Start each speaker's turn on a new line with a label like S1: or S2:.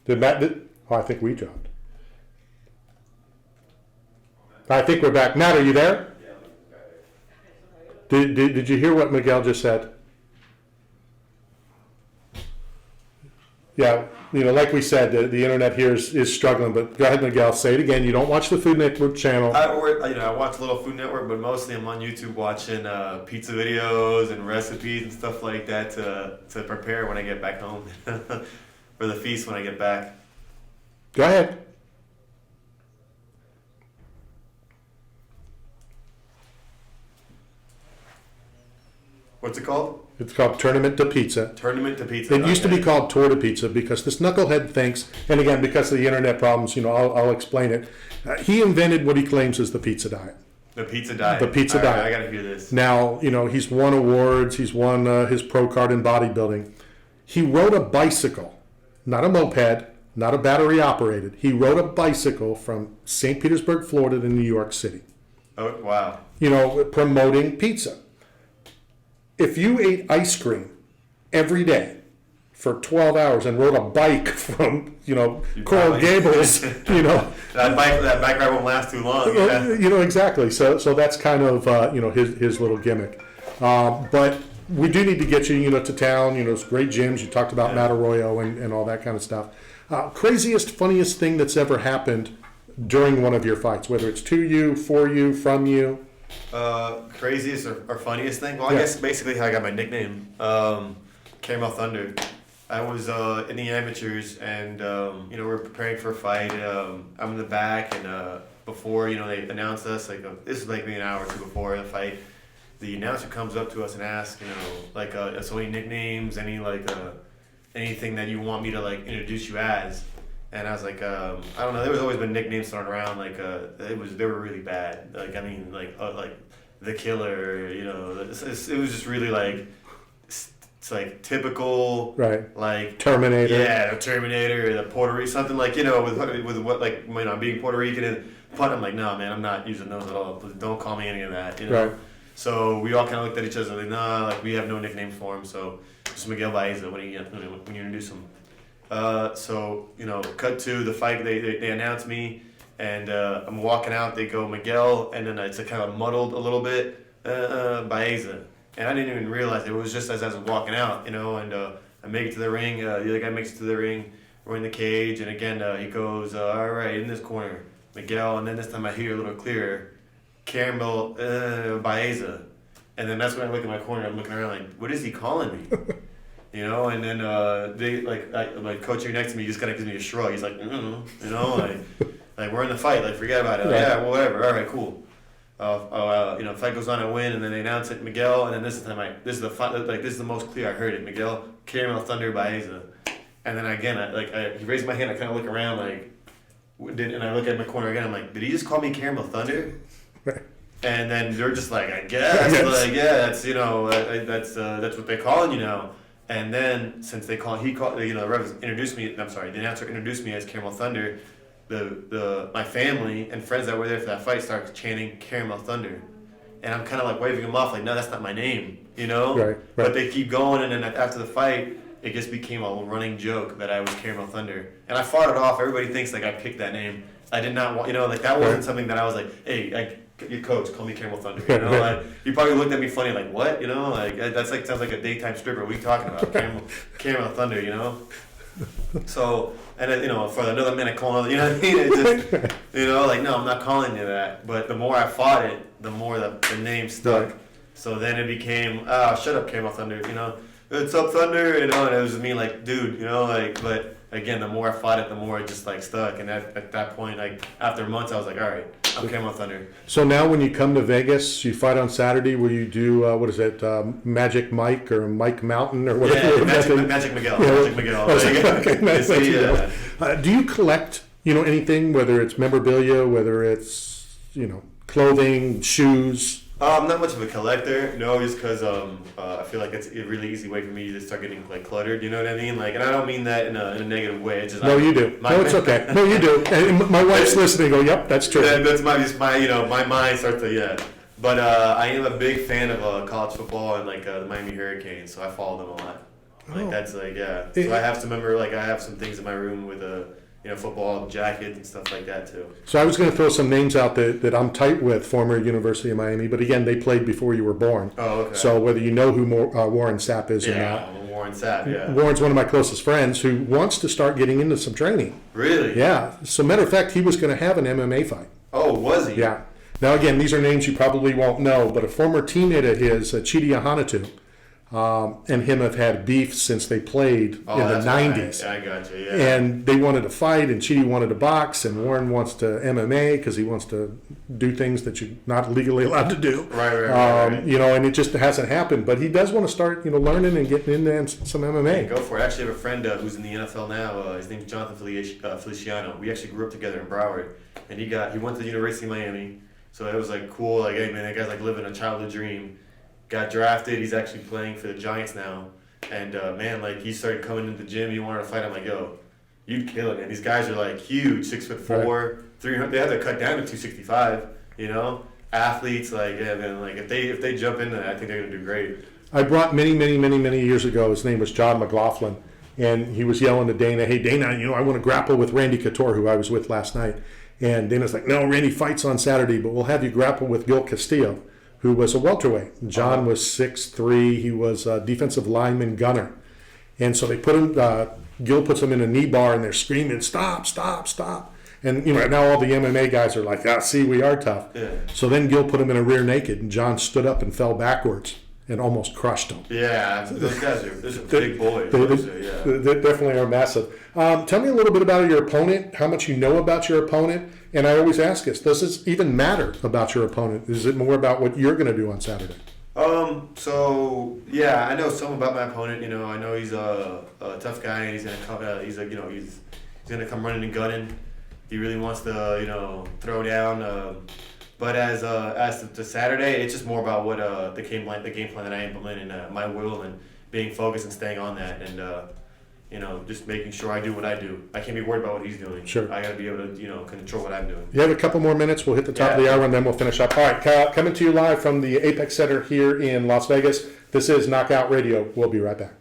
S1: Did Matt? I think we dropped. I think we're back. Matt, are you there? Did you hear what Miguel just said? Yeah, like we said, the internet here is struggling. But go ahead, Miguel. Say it again. You don't watch the Food Network channel.
S2: I watch a little Food Network, but mostly I'm on YouTube watching pizza videos and recipes and stuff like that to prepare when I get back home for the feast when I get back.
S1: Go ahead.
S2: What's it called?
S1: It's called Tournament to Pizza.
S2: Tournament to Pizza.
S1: It used to be called Tour to Pizza because this knucklehead thinks, and again, because of the internet problems, I'll explain it. He invented what he claims is the pizza diet.
S2: The pizza diet.
S1: The pizza diet.
S2: Right, I gotta hear this.
S1: Now, he's won awards. He's won his pro card in bodybuilding. He rode a bicycle, not a moped, not a battery operated. He rode a bicycle from St. Petersburg, Florida to New York City.
S2: Oh, wow.
S1: Promoting pizza. If you ate ice cream every day for 12 hours and rode a bike from, Coral Gables,
S2: that bike ride won't last too long. Yeah.
S1: Exactly. So that's kind of, his little gimmick. But we do need to get you, to town, it's great gyms. You talked about Matt Arroyo and all that kind of stuff. Craziest, funniest thing that's ever happened during one of your fights, whether it's to you, for you, from you.
S2: Craziest or funniest thing? Well, I guess basically how I got my nickname, Caramel Thunder. I was in the amateurs, and we're preparing for a fight. I'm in the back, and before they announced us, this is maybe an hour or two before the fight. The announcer comes up to us and asks, so any nicknames, anything that you want me to introduce you as. And I was like, I don't know. There was always been nicknames thrown around. They were really bad. The Killer. It was just really it's typical.
S1: Terminator.
S2: Yeah, the Terminator, the Puerto Rican, something with what being Puerto Rican and I'm like, no man, I'm not using those at all. Please don't call me any of that.
S1: Right.
S2: So we all kind of looked at each other like, nah, we have no nickname for him. So just Miguel Baeza when you introduce him. Cut to the fight. They announce me, and I'm walking out. They go Miguel, and then it's kind of muddled a little bit, Baeza. And I didn't even realize it was just as I was walking out, and I make it to the ring. The other guy makes it to the ring. We're in the cage, and again he goes, all right, in this corner, Miguel. And then this time I hear a little clearer, Caramel Baeza. And then that's when I look at my corner. I'm looking around like, what is he calling me? And then they coach here next to me just kind of gives me a shrug. He's like, we're in the fight, forget about it. Yeah, well, whatever. All right, cool. Fight goes on, I win, and then they announce it, Miguel, and then this is the fight. This is the most clear I heard it, Miguel Caramel Thunder Baeza. And then again, he raised my hand. I kind of look around and I look at my corner again. I'm like, did he just call me Caramel Thunder? And then they're just like, I guess, that's what they're calling you now. And then since the ref introduced me, the announcer introduced me as Caramel Thunder, my family and friends that were there for that fight started chanting Caramel Thunder. And I'm kind of waving them off no, that's not my name,
S1: Right.
S2: But they keep going, and then after the fight, it just became a running joke that I was Caramel Thunder. And I fought it off. Everybody thinks I picked that name. I did not want, that wasn't something that I was like, hey, your coach, call me Caramel Thunder. You probably looked at me funny, what? That's sounds like a daytime stripper. What are you talking about? Caramel Thunder, So, and then, for another minute calling, you know what I mean? It just, no, I'm not calling you that. But the more I fought it, the more the name stuck. Right. So then it became, shut up, Caramel Thunder, what's up, Thunder? And it was me dude, but again, the more I fought it, the more it just stuck. And at that point, after months, I was like, all right, I'm Caramel Thunder.
S1: So now when you come to Vegas, you fight on Saturday, will you do, Magic Mike or Mike Mountain or whatever?
S2: Yeah, Magic Miguel. Magic Miguel.
S1: Okay, nice. Do you collect, anything, whether it's memorabilia, whether it's, clothing, shoes?
S2: I'm not much of a collector, just because I feel like it's a really easy way for me to start getting cluttered. You know what I mean? And I don't mean that in a negative way. It's just
S1: no, you do. No, it's okay. No, you do. And my wife's listening. Go, yep, that's true.
S2: That's my mind starts to But I am a big fan of college football and the Miami Hurricanes, so I follow them a lot. Like that's like So I have some I have some things in my room with football jacket and stuff like that too.
S1: So I was going to throw some names out that I'm tight with, former University of Miami, but again, they played before you were born.
S2: Oh, okay.
S1: So whether you know who Warren Sapp is or not.
S2: Yeah, Warren Sapp, yeah.
S1: Warren's one of my closest friends who wants to start getting into some training.
S2: Really?
S1: Yeah. So matter of fact, he was going to have an MMA fight.
S2: Oh, was he?
S1: Yeah. Now again, these are names you probably won't know, but a former teammate of his, Chidi Ahanatu, and him have had beef since they played in the 90s.
S2: Right. I got you, yeah.
S1: And they wanted to fight, and Chidi wanted to box, and Warren wants to MMA because he wants to do things that you're not legally allowed to do.
S2: Right.
S1: And it just hasn't happened. But he does want to start, learning and getting into some MMA.
S2: Yeah, go for it. I actually have a friend who's in the NFL now. His name's Jonathan Feliciano. We actually grew up together in Broward, and he went to the University of Miami. So it was cool. Like, hey man, that guy's living a childhood dream. Got drafted. He's actually playing for the Giants now. And he started coming into the gym. He wanted to fight. I'm like, yo, you'd kill it, man. These guys are huge, 6'4",
S1: right.
S2: 300. They had to cut down to 265. Athletes man. If they jump in, I think they're gonna do great.
S1: I brought many years ago. His name was John McLaughlin, and he was yelling to Dana, "Hey Dana, I want to grapple with Randy Couture, who I was with last night." And Dana's like, "No, Randy fights on Saturday, but we'll have you grapple with Gil Castillo, who was a welterweight." John was 6'3". He was a defensive lineman gunner. And so they put him, Gil puts him in a knee bar, and they're screaming, "Stop, stop, stop." And now all the MMA guys are like, see, we are tough.
S2: Yeah.
S1: So then Gil put him in a rear naked, and John stood up and fell backwards and almost crushed him.
S2: Yeah, those guys are big boys.
S1: They definitely are massive. Tell me a little bit about your opponent, how much you know about your opponent. And I always ask this, does this even matter about your opponent? Is it more about what you're going to do on Saturday?
S2: I know some about my opponent. I know he's a tough guy, and he's gonna come. He's gonna come running and gunning. He really wants to throw down. But as to Saturday, it's just more about what the game plan that I implement, and my will, and being focused and staying on that, and just making sure I do what I do. I can't be worried about what he's doing.
S1: Sure.
S2: I gotta be able to control what I'm doing.
S1: You have a couple more minutes. We'll hit the top of the hour, and then we'll finish up. All right, coming to you live from the Apex Center here in Las Vegas. This is Knockout Radio. We'll be right back.